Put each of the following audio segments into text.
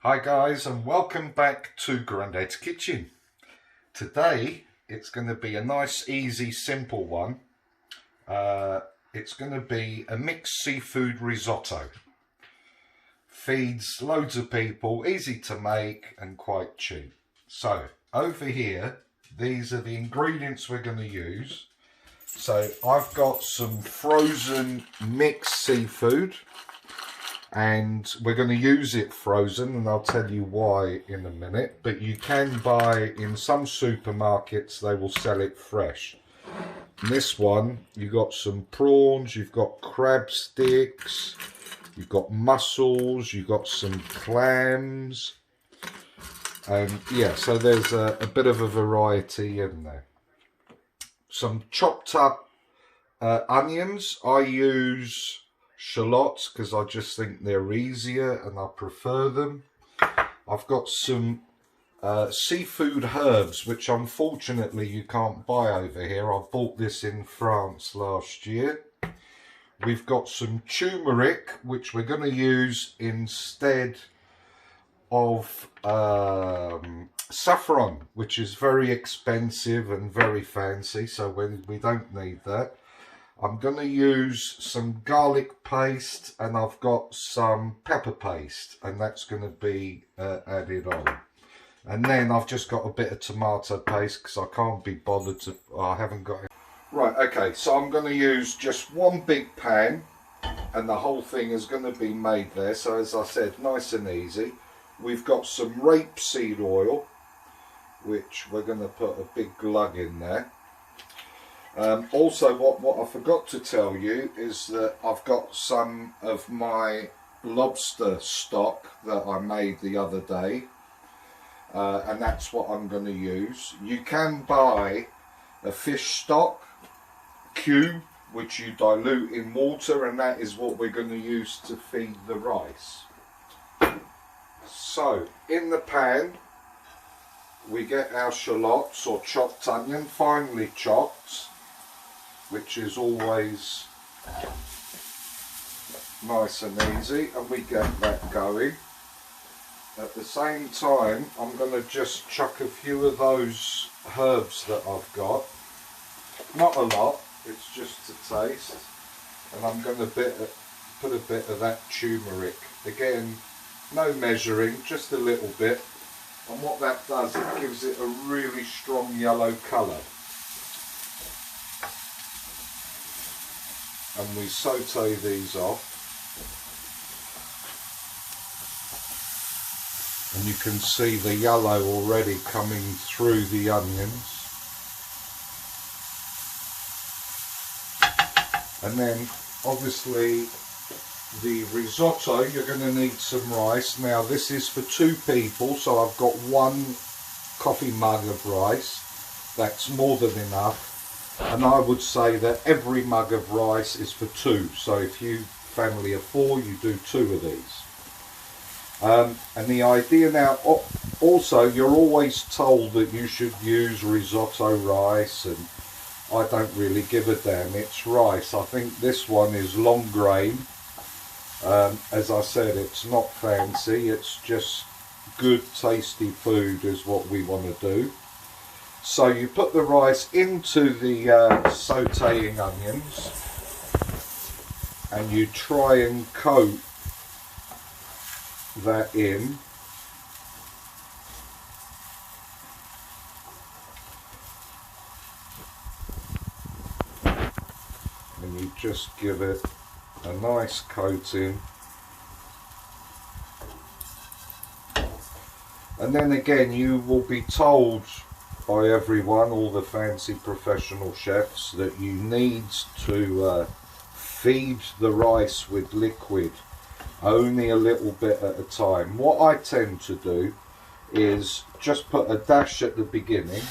Hi guys, and welcome back to Grandad's Kitchen. Today it's going to be a nice, easy, simple one. It's going to be a mixed seafood risotto. Feeds loads of people, easy to make and quite cheap. So over here, these are the ingredients we're going to use. So I've got some frozen mixed seafood. And we're going to use it frozen, and I'll tell you why in a minute. But you can buy, in some supermarkets, they will sell it fresh. In this one, you've got some prawns, you've got crab sticks, you've got mussels, you've got some clams. And yeah, so there's a bit of a variety in there. Some chopped up onions. I use shallots because I just think they're easier and I prefer them. I've got some seafood herbs, which unfortunately you can't buy over here. I bought this in France last year. We've got some turmeric, which we're going to use instead of saffron, which is very expensive and very fancy, so we don't need that. I'm going to use some garlic paste, and I've got some pepper paste, and that's going to be added on. And then I've just got a bit of tomato paste because I can't be bothered to, I haven't got it. Right, okay, so I'm going to use just one big pan, and the whole thing is going to be made there. So as I said, nice and easy. We've got some rapeseed oil, which we're going to put a big glug in there. Also, what I forgot to tell you is that I've got some of my lobster stock that I made the other day, and that's what I'm going to use. You can buy a fish stock cube, which you dilute in water, and that is what we're going to use to feed the rice. So, in the pan, we get our shallots or chopped onion, finely chopped, which is always nice and easy, and we get that going. At the same time, I'm going to just chuck a few of those herbs that I've got. Not a lot, it's just to taste. And I'm going to put a bit of that turmeric. Again, no measuring, just a little bit. And what that does, it gives it a really strong yellow colour. And we saute these off, and you can see the yellow already coming through the onions. And then obviously the risotto, you're going to need some rice. Now this is for 2 people, so I've got 1 coffee mug of rice. That's more than enough. And I would say that every mug of rice is for 2. So if you family of 4, you do 2 of these. And the idea now, also you're always told that you should use risotto rice, and I don't really give a damn, it's rice. I think this one is long grain. As I said, it's not fancy, it's just good tasty food is what we want to do. So you put the rice into the sautéing onions, and you try and coat that in. And you just give it a nice coating. And then again, you will be told by everyone, all the fancy professional chefs, that you need to feed the rice with liquid, only a little bit at a time. What I tend to do is just put a dash at the beginning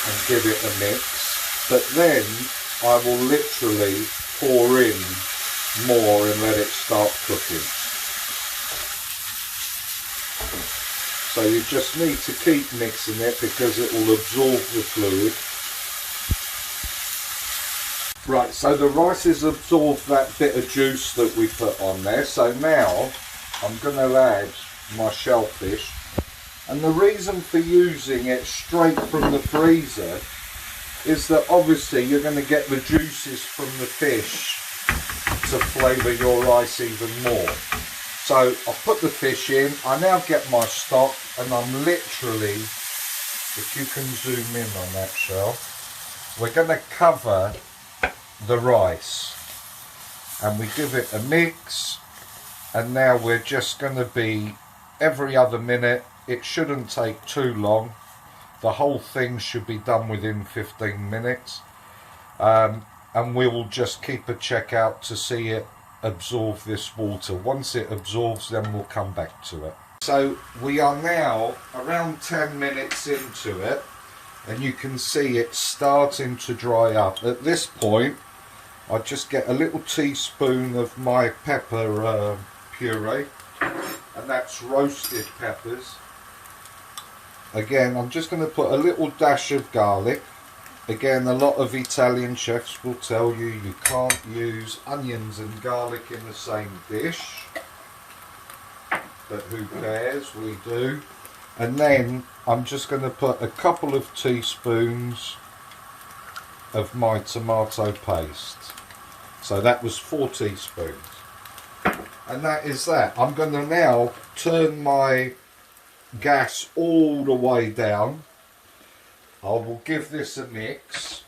and give it a mix, but then I will literally pour in more and let it start cooking. So you just need to keep mixing it because it will absorb the fluid. Right, so the rice has absorbed that bit of juice that we put on there. So now I'm going to add my shellfish. And the reason for using it straight from the freezer is that obviously you're going to get the juices from the fish to flavour your rice even more. So I'll put the fish in. I now get my stock, and I'm literally, if you can zoom in on that, Shell, we're going to cover the rice and we give it a mix, and now we're just going to be every other minute. It shouldn't take too long. The whole thing should be done within 15 minutes. And we will just keep a check out to see it absorb this water. Once it absorbs, then we'll come back to it. So we are now around 10 minutes into it, and you can see it starting to dry up. At this point, I just get a little teaspoon of my pepper puree, and that's roasted peppers. Again, I'm just going to put a little dash of garlic. Again, a lot of Italian chefs will tell you you can't use onions and garlic in the same dish. But who cares, we do. And then I'm just going to put a couple of teaspoons of my tomato paste. So that was 4 teaspoons. And that is that. I'm going to now turn my gas all the way down. I will give this a mix,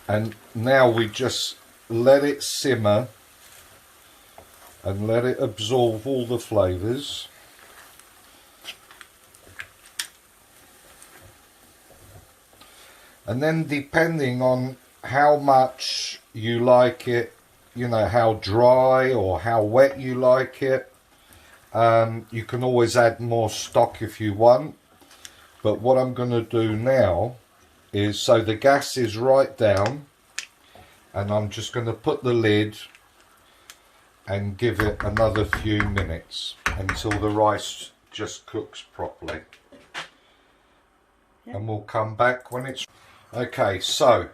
and now we just let it simmer and let it absorb all the flavours. And then depending on how much you like it, you know, how dry or how wet you like it, you can always add more stock if you want. But what I'm going to do now is, so the gas is right down, and I'm just going to put the lid and give it another few minutes until the rice just cooks properly. And we'll come back when it's... Okay, so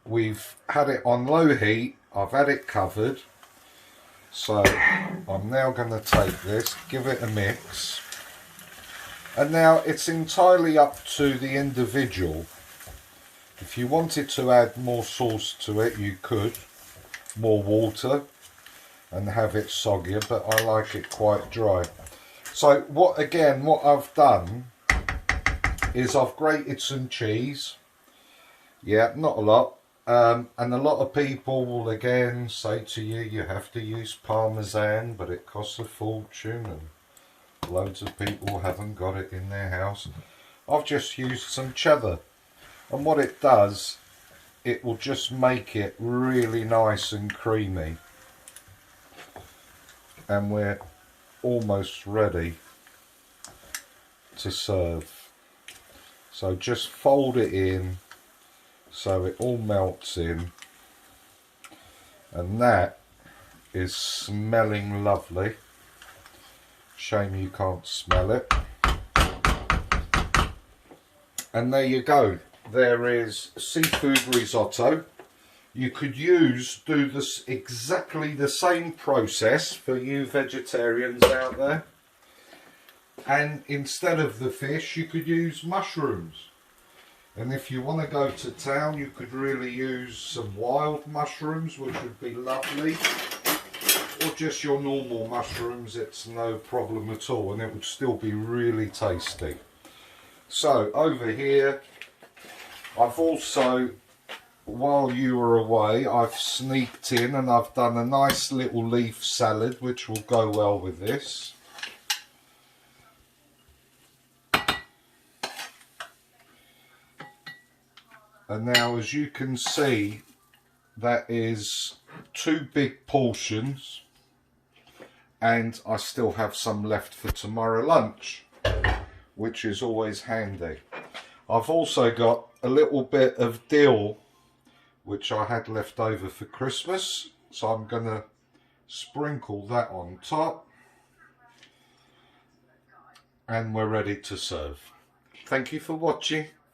we've had it on low heat, I've had it covered. So I'm now going to take this, give it a mix. And now it's entirely up to the individual. If you wanted to add more sauce to it, you could, more water, and have it soggier, but I like it quite dry. So what I've done is I've grated some cheese. Yeah, not a lot. And a lot of people will again say to you, you have to use Parmesan, but it costs a fortune, and loads of people haven't got it in their house. I've just used some cheddar, and what it does, it will just make it really nice and creamy. And we're almost ready to serve. So just fold it in so it all melts in, and that is smelling lovely. Shame you can't smell it. And there you go. There is seafood risotto. You could do this exactly the same process for you vegetarians out there. And instead of the fish, you could use mushrooms. And if you want to go to town, you could really use some wild mushrooms, which would be lovely. Or just your normal mushrooms, it's no problem at all, and it would still be really tasty. So over here, I've also, while you were away, I've sneaked in and I've done a nice little leaf salad, which will go well with this. And now, as you can see, that is 2 big portions, and I still have some left for tomorrow lunch, which is always handy. I've also got a little bit of dill, which I had left over for Christmas, so I'm going to sprinkle that on top, and we're ready to serve. Thank you for watching.